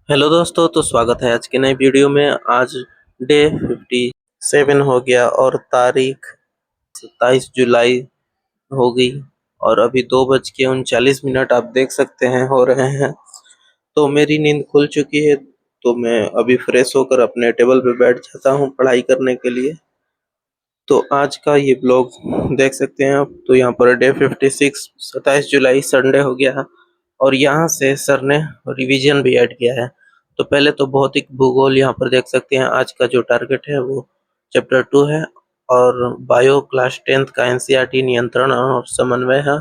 Hello दोस्तों, तो स्वागत है आज की नई वीडियो में। आज डे 57 हो गया और तारीख 27 जुलाई हो गई और अभी 2:39 आप देख सकते हैं हो रहे हैं। तो मेरी नींद खुल चुकी है, तो मैं अभी फ्रेश होकर अपने टेबल पे बैठ जाता हूँ पढ़ाई करने के लिए। तो आज का ये ब्लॉग देख सकते हैं आप। तो यहाँ पर डे 56 27 जुलाई संडे हो गया और यहाँ से सर ने रिवीजन भी ऐड किया है। तो पहले तो भौतिक भूगोल यहाँ पर देख सकते हैं। आज का जो टारगेट है वो चैप्टर 2 है और बायो क्लास 10th का एनसीईआरटी नियंत्रण और समन्वय है।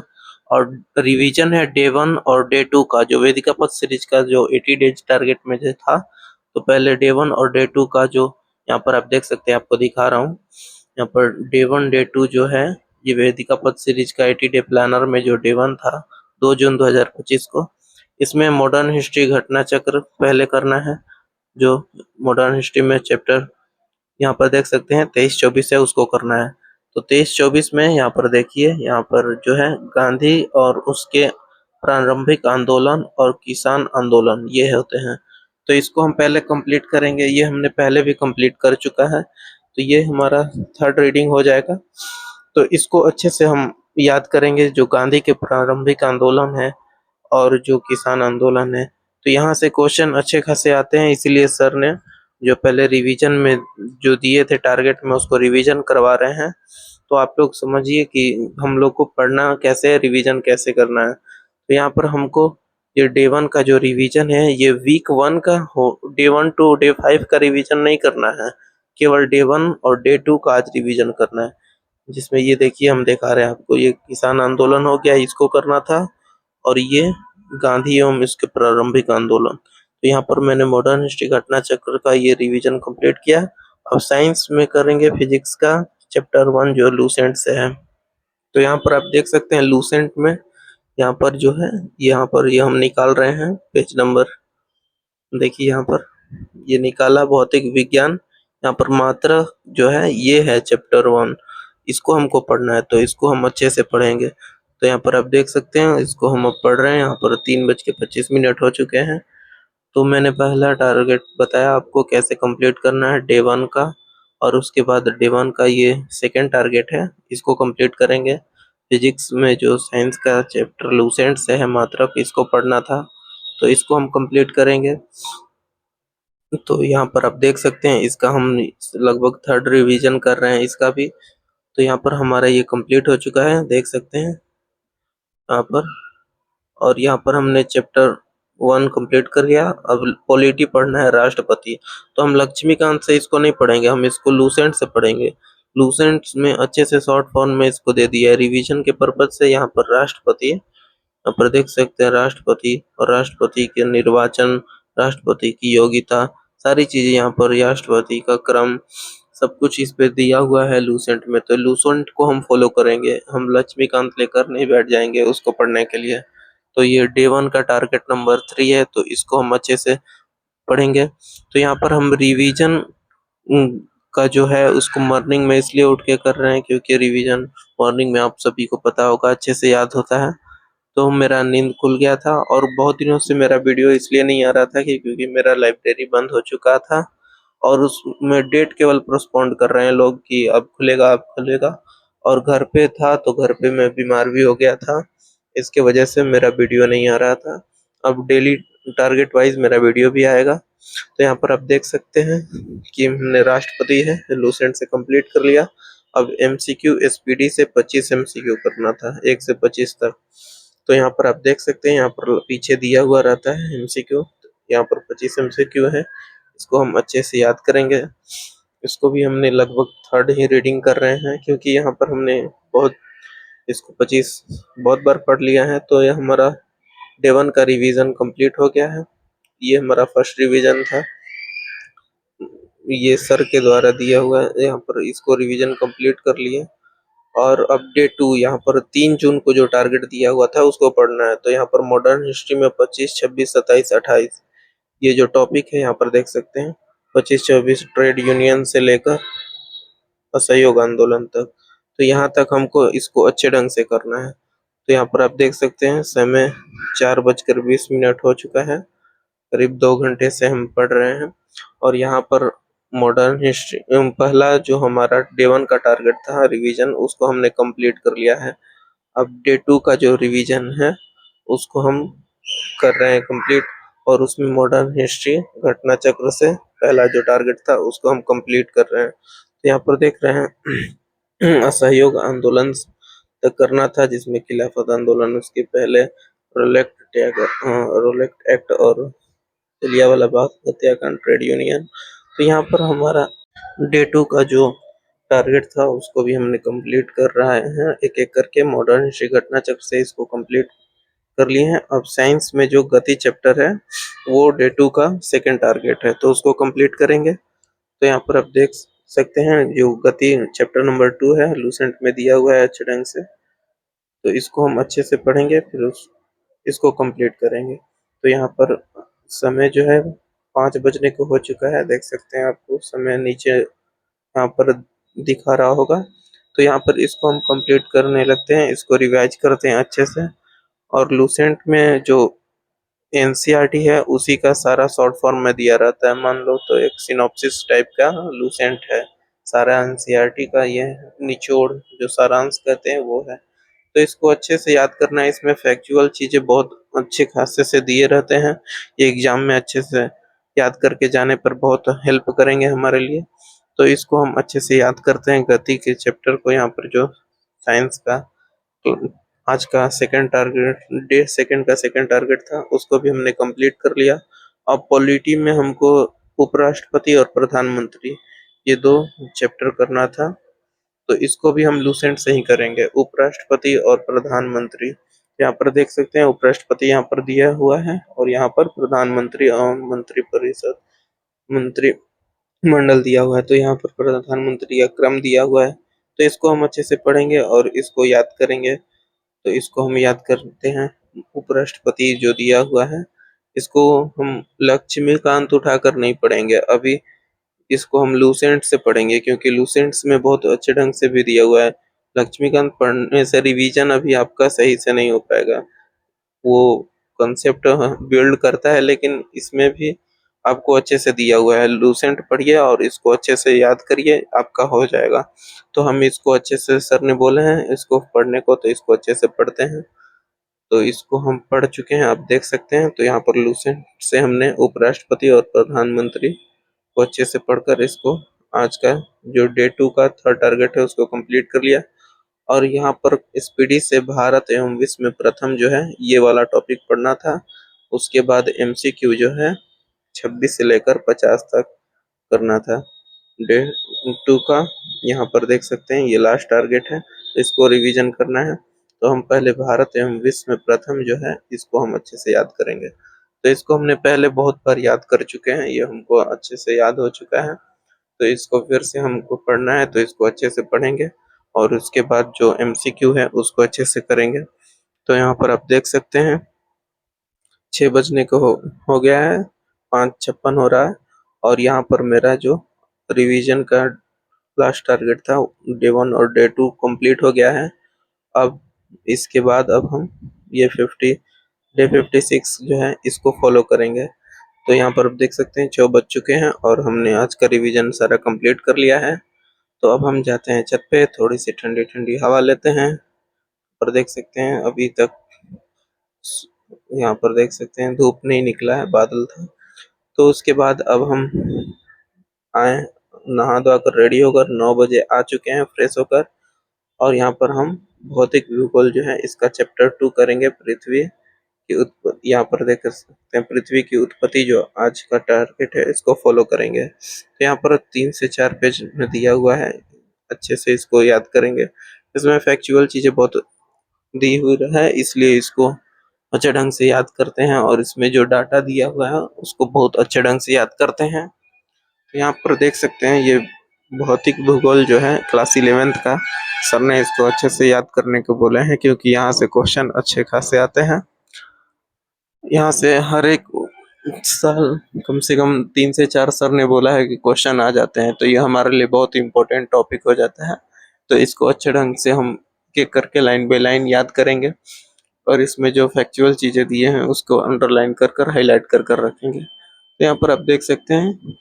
और रिवीजन है डे 1 और डे 2 का, जो वेदिका पथ सीरीज का जो 80 डेज टारगेट में जो था। तो पहले डे 1 और डे 2 का जो यहाँ पर आप देख सकते हैं, आपको दिखा रहा हूँ। यहाँ पर डे 1 डे 2 जो है, ये वेदिका पथ सीरीज का 80 डे प्लानर में जो डे 1 था 2 जून 2025 को, इसमें मॉडर्न हिस्ट्री घटना चक्र पहले करना है। जो मॉडर्न हिस्ट्री में चैप्टर यहाँ पर देख सकते हैं 23-24 है, उसको करना है। तो 23-24 में यहाँ पर देखिए, यहाँ पर जो है गांधी और उसके प्रारंभिक आंदोलन और किसान आंदोलन ये होते हैं। तो इसको हम पहले कंप्लीट करेंगे, ये हमने पहले भी कंप्लीट कर चुका है। तो ये हमारा थर्ड रीडिंग हो जाएगा। तो इसको अच्छे से हम याद करेंगे, जो गांधी के प्रारंभिक आंदोलन है और जो किसान आंदोलन है। तो यहाँ से क्वेश्चन अच्छे खासे आते हैं, इसीलिए सर ने जो पहले रिवीजन में जो दिए थे टारगेट में, उसको रिवीजन करवा रहे हैं। तो आप लोग समझिए कि हम लोग को पढ़ना कैसे है, रिवीजन कैसे करना है। तो यहाँ पर हमको ये डे 1 का जो रिवीजन है, ये वीक 1 का हो, डे 1 टू डे 5 का रिवीजन नहीं करना है, केवल डे 1 और डे 2 का आज रिवीजन करना है। जिसमें ये देखिए, हम दिखा रहे हैं आपको, ये किसान आंदोलन हो गया, इसको करना था। और ये गांधी एवं इसके प्रारंभिक आंदोलन। तो यहाँ पर मैंने मॉडर्न हिस्ट्री घटना चक्र का ये रिवीजन कंप्लीट किया। अब साइंस में करेंगे फिजिक्स का चैप्टर 1 जो लूसेंट से है। तो यहाँ पर आप देख सकते हैं लूसेंट में, यहाँ पर जो है, यहाँ पर ये हम निकाल रहे हैं पेज नंबर। देखिए यहाँ पर ये निकाला भौतिक विज्ञान। यहाँ पर मात्रा जो है ये है चैप्टर 1, इसको हमको पढ़ना है, तो इसको हम अच्छे से पढ़ेंगे। तो यहाँ पर आप देख सकते हैं, इसको हम अब पढ़ रहे हैं। यहाँ पर 3:25 हो चुके हैं। तो मैंने पहला टारगेट बताया आपको कैसे कंप्लीट करना है डे 1 का, और उसके बाद डे 1 का ये सेकेंड टारगेट है, इसको कंप्लीट करेंगे। फिजिक्स में जो साइंस का चैप्टर लूसेंट से है मात्रक, इसको पढ़ना था, तो इसको हम कंप्लीट करेंगे। तो यहाँ पर आप देख सकते हैं, इसका हम लगभग थर्ड रिवीजन कर रहे हैं इसका भी। तो यहाँ पर हमारा ये कंप्लीट हो चुका है, देख सकते हैं यहाँ पर। और यहाँ पर हमने चैप्टर 1 कंप्लीट कर लिया। अब पॉलिटी पढ़ना है, राष्ट्रपति। तो हम लक्ष्मीकांत से इसको नहीं पढ़ेंगे, हम इसको लूसेंट से पढ़ेंगे। लूसेंट में अच्छे से शॉर्ट फॉर्म में इसको दे दिया है रिवीजन के पर्पज से। यहाँ पर राष्ट्रपति, यहाँ पर देख सकते हैं राष्ट्रपति और राष्ट्रपति के निर्वाचन, राष्ट्रपति की योग्यता, सारी चीजें यहाँ पर, राष्ट्रपति का क्रम, सब कुछ इस पे दिया हुआ है लूसेंट में। तो लूसेंट को हम फॉलो करेंगे, हम लक्ष्मीकांत लेकर नहीं बैठ जाएंगे उसको पढ़ने के लिए। तो ये डे 1 का टारगेट नंबर 3 है, तो इसको हम अच्छे से पढ़ेंगे। तो यहाँ पर हम रिवीजन का जो है उसको मॉर्निंग में इसलिए उठ के कर रहे हैं क्योंकि रिवीजन मॉर्निंग में आप सभी को पता होगा अच्छे से याद होता है। तो मेरा नींद खुल गया था और बहुत दिनों से मेरा वीडियो इसलिए नहीं आ रहा था कि क्योंकि मेरा लाइब्रेरी बंद हो चुका था और उसमें डेट केवल पोस्टपोन्ड कर रहे हैं लोग कि अब खुलेगा अब खुलेगा। और घर पे था, तो घर पे मैं बीमार भी हो गया था, इसके वजह से मेरा वीडियो नहीं आ रहा था। अब डेली टारगेट वाइज मेरा वीडियो भी आएगा। तो यहाँ पर आप देख सकते हैं कि हमने राष्ट्रपति है लूसेंट से कंप्लीट कर लिया। अब एमसीक्यू एसपीडी से 25 एमसीक्यू करना था, 1 से 25 तक। तो यहाँ पर आप देख सकते हैं, यहाँ पर पीछे दिया हुआ रहता है एमसीक्यू। यहाँ पर 25 एमसीक्यू है, इसको हम अच्छे से याद करेंगे। इसको भी हमने लगभग थर्ड ही रीडिंग कर रहे हैं क्योंकि यहाँ पर हमने बहुत इसको 25 बहुत बार पढ़ लिया है। तो ये हमारा डे 1 का रिवीजन कंप्लीट हो गया है। ये हमारा फर्स्ट रिवीजन था, ये सर के द्वारा दिया हुआ है। यहाँ पर इसको रिवीजन कंप्लीट कर लिए। और अपडेट 2, यहाँ पर 3 जून को जो टारगेट दिया हुआ था उसको पढ़ना है। तो यहाँ पर मॉडर्न हिस्ट्री में 25, 26, 27, 28 ये जो टॉपिक है यहाँ पर देख सकते हैं। 25-24 ट्रेड यूनियन से लेकर असहयोग आंदोलन तक। तो यहाँ तक हमको इसको अच्छे ढंग से करना है। तो यहाँ पर आप देख सकते हैं समय 4:20 हो चुका है करीब 2 घंटे से हम पढ़ रहे हैं और यहाँ पर मॉडर्न हिस्ट्री पहला जो हमारा डे 1 का टारगेट था रिवीजन, उसको हमने कंप्लीट कर लिया है। अब डे 2 का जो रिवीजन है उसको हम कर रहे हैं कंप्लीट, और उसमें मॉडर्न हिस्ट्री घटना चक्र से पहला जो टारगेट था उसको हम कंप्लीट कर रहे हैं। तो यहाँ पर देख रहे हैं असहयोग आंदोलन तक करना था, जिसमें खिलाफत आंदोलन, उसके पहले रोलेक्ट एक्ट और जलियांवाला बाग हत्याकांड, ट्रेड यूनियन। तो यहाँ पर हमारा डे 2 का जो टारगेट था उसको भी हमने कंप्लीट कर रहे हैं एक एक करके। मॉडर्न हिस्ट्री घटना चक्र से इसको कंप्लीट कर लिए हैं। अब साइंस में जो गति चैप्टर है वो डे 2 का सेकंड टारगेट है, तो उसको कंप्लीट करेंगे। तो यहाँ पर आप देख सकते हैं जो गति चैप्टर नंबर 2 है, लूसेंट में दिया हुआ है अच्छे ढंग से, तो इसको हम अच्छे से पढ़ेंगे, फिर इसको कंप्लीट करेंगे। तो यहाँ पर समय जो है 5 बजने को हो चुका है, देख सकते हैं आपको समय नीचे यहाँ पर दिखा रहा होगा। तो यहाँ पर इसको हम कंप्लीट करने लगते हैं, इसको रिवाइज करते हैं अच्छे से। और लूसेंट में जो एनसीईआरटी है उसी का सारा शॉर्ट फॉर्म में दिया रहता है, मान लो तो एक सिनॉप्सिस टाइप का लूसेंट है। सारा एनसीईआरटी का ये निचोड़ जो सारांश कहते हैं वो है। तो इसको अच्छे से याद करना है, इसमें फैक्चुअल चीजें बहुत अच्छे खासे से दिए रहते हैं, ये एग्जाम में अच्छे से याद करके जाने पर बहुत हेल्प करेंगे हमारे लिए। तो इसको हम अच्छे से याद करते हैं गति के चैप्टर को। यहाँ पर जो साइंस का तो आज का सेकंड टारगेट, डे सेकंड का सेकंड टारगेट था, उसको भी हमने कंप्लीट कर लिया। अब पॉलिटी में हमको उपराष्ट्रपति और प्रधानमंत्री ये 2 चैप्टर करना था, तो इसको भी हम लूसेंट से ही करेंगे। उपराष्ट्रपति और प्रधानमंत्री, यहाँ पर देख सकते हैं उपराष्ट्रपति यहाँ पर दिया हुआ है और यहाँ पर प्रधानमंत्री और मंत्रिपरिषद मंत्रिमंडल दिया हुआ है। तो यहाँ पर प्रधानमंत्री का क्रम दिया हुआ है, तो इसको हम अच्छे से पढ़ेंगे और इसको याद करेंगे। तो इसको हम याद करते हैं। उपराष्ट्रपति जो दिया हुआ है इसको हम लक्ष्मीकांत उठाकर नहीं पढ़ेंगे, अभी इसको हम लूसेंट से पढ़ेंगे, क्योंकि लूसेंट्स में बहुत अच्छे ढंग से भी दिया हुआ है। लक्ष्मीकांत पढ़ने से रिवीजन अभी आपका सही से नहीं हो पाएगा, वो कंसेप्ट बिल्ड करता है लेकिन इसमें भी आपको अच्छे से दिया हुआ है। लूसेंट पढ़िए और इसको अच्छे से याद करिए, आपका हो जाएगा। तो हम इसको अच्छे से, सर ने बोले हैं इसको पढ़ने को, तो इसको अच्छे से पढ़ते हैं। तो इसको हम पढ़ चुके हैं, आप देख सकते हैं। तो यहाँ पर लूसेंट से हमने उपराष्ट्रपति और प्रधानमंत्री को अच्छे से पढ़कर इसको आज का जो डे 2 का थर्ड टारगेट है उसको कंप्लीट कर लिया। और यहाँ पर स्पीडी से भारत एवं विश्व में प्रथम जो है ये वाला टॉपिक पढ़ना था। उसके बाद एमसीक्यू जो है 26 से लेकर 50 तक करना था। डे 2 का यहाँ पर देख सकते हैं ये लास्ट टारगेट है, इसको रिवीजन करना है। तो हम पहले भारत एवं विश्व में प्रथम जो है इसको हम अच्छे से याद करेंगे। तो इसको हमने पहले बहुत बार याद कर चुके हैं, ये हमको अच्छे से याद हो चुका है। तो इसको फिर से हमको पढ़ना है, तो इसको अच्छे से पढ़ेंगे और उसके बाद जो एमसीक्यू है उसको अच्छे से करेंगे। तो यहाँ पर आप देख सकते हैं 6 बजने को हो गया है, 5:56 हो रहा है। और यहाँ पर मेरा जो रिवीजन का लास्ट टारगेट था डे 1 और डे 2 कंप्लीट हो गया है। अब इसके बाद अब हम ये डे 56 जो है इसको फॉलो करेंगे। तो यहाँ पर आप देख सकते हैं 6 बज चुके हैं और हमने आज का रिवीजन सारा कंप्लीट कर लिया है। तो अब हम जाते हैं छत पे, थोड़ी सी ठंडी ठंडी हवा लेते हैं। और देख सकते हैं अभी तक यहाँ पर देख सकते हैं धूप नहीं निकला है, बादल था। तो उसके बाद अब हम आए, नहा धोआ कर रेडी होकर 9 बजे आ चुके हैं फ्रेश होकर। और यहाँ पर हम भौतिक भूगोल जो है इसका चैप्टर 2 करेंगे, पृथ्वी की उत्पत्ति। यहाँ पर देख सकते हैं पृथ्वी की उत्पत्ति जो आज का टारगेट है इसको फॉलो करेंगे। तो यहाँ पर 3 से 4 पेज में दिया हुआ है, अच्छे से इसको याद करेंगे। इसमें फैक्चुअल चीजें बहुत दी हुई है, इसलिए इसको अच्छे ढंग से याद करते हैं और इसमें जो डाटा दिया हुआ है उसको बहुत अच्छे ढंग से याद करते हैं। तो यहाँ पर देख सकते हैं ये भौतिक भूगोल जो है क्लास 11th का, सर ने इसको अच्छे से याद करने को बोले हैं, क्योंकि यहाँ से क्वेश्चन अच्छे खासे आते हैं। यहाँ से हर एक साल कम से कम 3 से 4 सर ने बोला है कि क्वेश्चन आ जाते हैं, तो ये हमारे लिए बहुत इंपॉर्टेंट टॉपिक हो जाता है। तो इसको अच्छे ढंग से हम के करके लाइन बाय लाइन याद करेंगे। और इसमें जो फैक्चुअल चीज़ें दिए हैं उसको अंडरलाइन कर हाईलाइट कर रखेंगे। तो यहाँ पर आप देख सकते हैं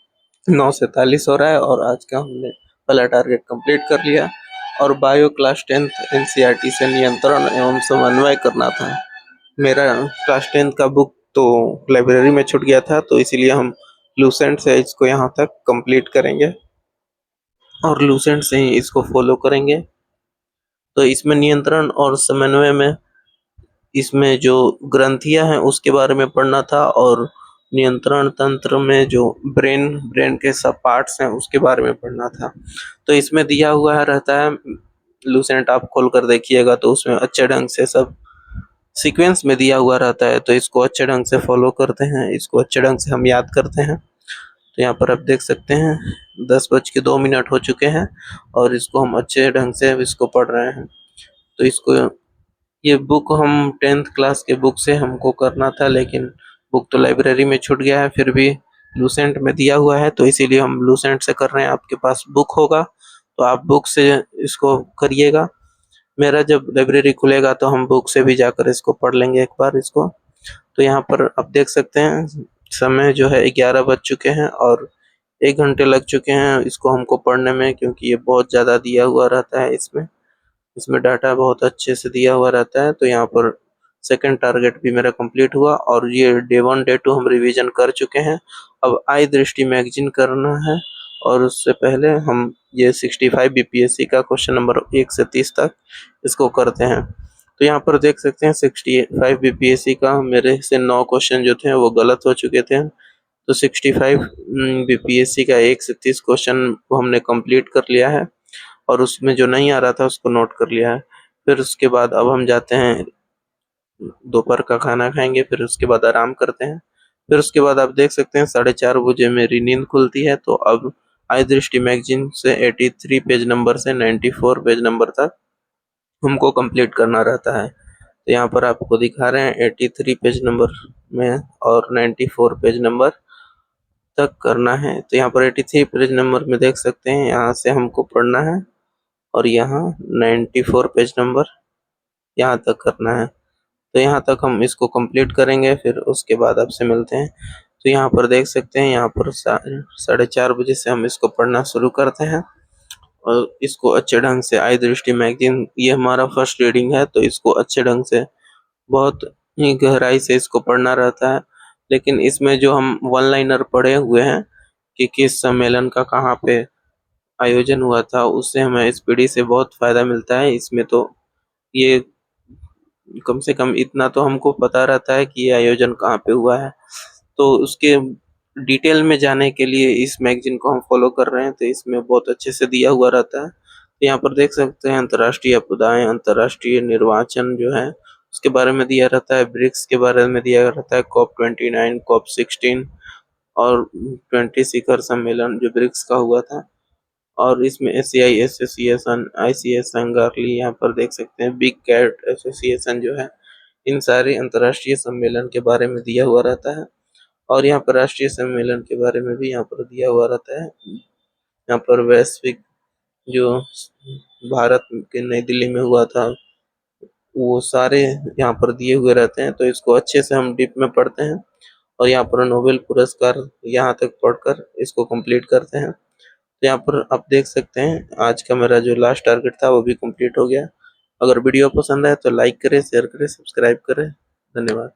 9:43 हो रहा है और आज का हमने पहला टारगेट कंप्लीट कर लिया। और बायो क्लास 10th एनसीईआरटी से नियंत्रण एवं समन्वय करना था। मेरा क्लास 10th का बुक तो लाइब्रेरी में छूट गया था, तो इसीलिए हम लूसेंट से इसको यहाँ तक कंप्लीट करेंगे और लूसेंट से ही इसको फॉलो करेंगे। तो इसमें नियंत्रण और समन्वय में इसमें जो ग्रंथियां हैं उसके बारे में पढ़ना था और नियंत्रण तंत्र में जो ब्रेन के सब पार्ट्स हैं उसके बारे में पढ़ना था। तो इसमें दिया हुआ है रहता है, लूसेंट आप खोल कर देखिएगा तो उसमें अच्छे ढंग से सब सीक्वेंस में दिया हुआ रहता है। तो इसको अच्छे ढंग से फॉलो करते हैं, इसको अच्छे ढंग से हम याद करते हैं। तो यहाँ पर आप देख सकते हैं 10:02 हो चुके हैं और इसको हम अच्छे ढंग से इसको पढ़ रहे हैं। तो इसको ये बुक हम 10th क्लास के बुक से हमको करना था, लेकिन बुक तो लाइब्रेरी में छूट गया है, फिर भी लूसेंट में दिया हुआ है तो इसीलिए हम लूसेंट से कर रहे हैं। आपके पास बुक होगा तो आप बुक से इसको करिएगा। मेरा जब लाइब्रेरी खुलेगा तो हम बुक से भी जाकर इसको पढ़ लेंगे एक बार इसको। तो यहाँ पर आप देख सकते हैं समय जो है 11 बज चुके हैं और 1 घंटे लग चुके हैं इसको हमको पढ़ने में, क्योंकि ये बहुत ज़्यादा दिया हुआ रहता है। इसमें डाटा बहुत अच्छे से दिया हुआ रहता है। तो यहाँ पर सेकंड टारगेट भी मेरा कंप्लीट हुआ और ये डे 1 डे 2 हम रिवीजन कर चुके हैं। अब आई दृष्टि मैगजीन करना है और उससे पहले हम ये 65 बीपीएससी का क्वेश्चन नंबर 1 से 30 तक इसको करते हैं। तो यहाँ पर देख सकते हैं 65 बीपीएससी का मेरे से 9 क्वेश्चन जो थे वो गलत हो चुके थे। तो 65 बीपीएससी का 1 से 30 क्वेश्चन को हमने कंप्लीट कर लिया है और उसमें जो नहीं आ रहा था उसको नोट कर लिया है। फिर उसके बाद अब हम जाते हैं दोपहर का खाना खाएंगे, फिर उसके बाद आराम करते हैं। फिर उसके बाद आप देख सकते हैं 4:30 बजे मेरी नींद खुलती है। तो अब आई दृष्टि मैगजीन से 83 पेज नंबर से 94 पेज नंबर तक हमको कंप्लीट करना रहता है। तो यहाँ पर आपको दिखा रहे हैं 83 पेज नंबर में और 94 पेज नंबर तक करना है। तो यहाँ पर 83 पेज नंबर में देख सकते हैं यहाँ से हमको पढ़ना है और यहाँ 94 पेज नंबर यहाँ तक करना है। तो यहाँ तक हम इसको कंप्लीट करेंगे, फिर उसके बाद आपसे मिलते हैं। तो यहाँ पर देख सकते हैं यहाँ पर 4:30 बजे से हम इसको पढ़ना शुरू करते हैं और इसको अच्छे ढंग से आई दृष्टि मैगजीन ये हमारा फर्स्ट रीडिंग है, तो इसको अच्छे ढंग से बहुत ही गहराई से इसको पढ़ना रहता है। लेकिन इसमें जो हम वन लाइनर पढ़े हुए हैं कि किस सम्मेलन का कहाँ पे आयोजन हुआ था, उससे हमें इस पीढ़ी से बहुत फायदा मिलता है। इसमें तो ये कम से कम इतना तो हमको पता रहता है कि ये आयोजन कहाँ पे हुआ है। तो उसके डिटेल में जाने के लिए इस मैगजीन को हम फॉलो कर रहे हैं। तो इसमें बहुत अच्छे से दिया हुआ रहता है। तो यहाँ पर देख सकते हैं अंतर्राष्ट्रीय आपदाएं, अंतर्राष्ट्रीय निर्वाचन जो है उसके बारे में दिया रहता है, ब्रिक्स के बारे में दिया रहता है, COP29, COP16 और 20 शिखर सम्मेलन जो ब्रिक्स का हुआ था। और इसमें एशियाई एसोसिएशन, ICS संगारली, यहाँ पर देख सकते हैं बिग कैट एसोसिएशन जो है, इन सारे अंतर्राष्ट्रीय सम्मेलन के बारे में दिया हुआ रहता है। और यहाँ पर राष्ट्रीय सम्मेलन के बारे में भी यहाँ पर दिया हुआ रहता है। यहाँ पर वैश्विक जो भारत के नई दिल्ली में हुआ था वो सारे यहाँ पर दिए हुए रहते हैं। तो इसको अच्छे से हम डीप में पढ़ते हैं और यहाँ पर नोबेल पुरस्कार यहाँ तक पढ़कर इसको कंप्लीट करते हैं। तो यहाँ पर आप देख सकते हैं आज का मेरा जो लास्ट टारगेट था वो भी कंप्लीट हो गया। अगर वीडियो पसंद आए तो लाइक करें, शेयर करें, सब्सक्राइब करें। धन्यवाद।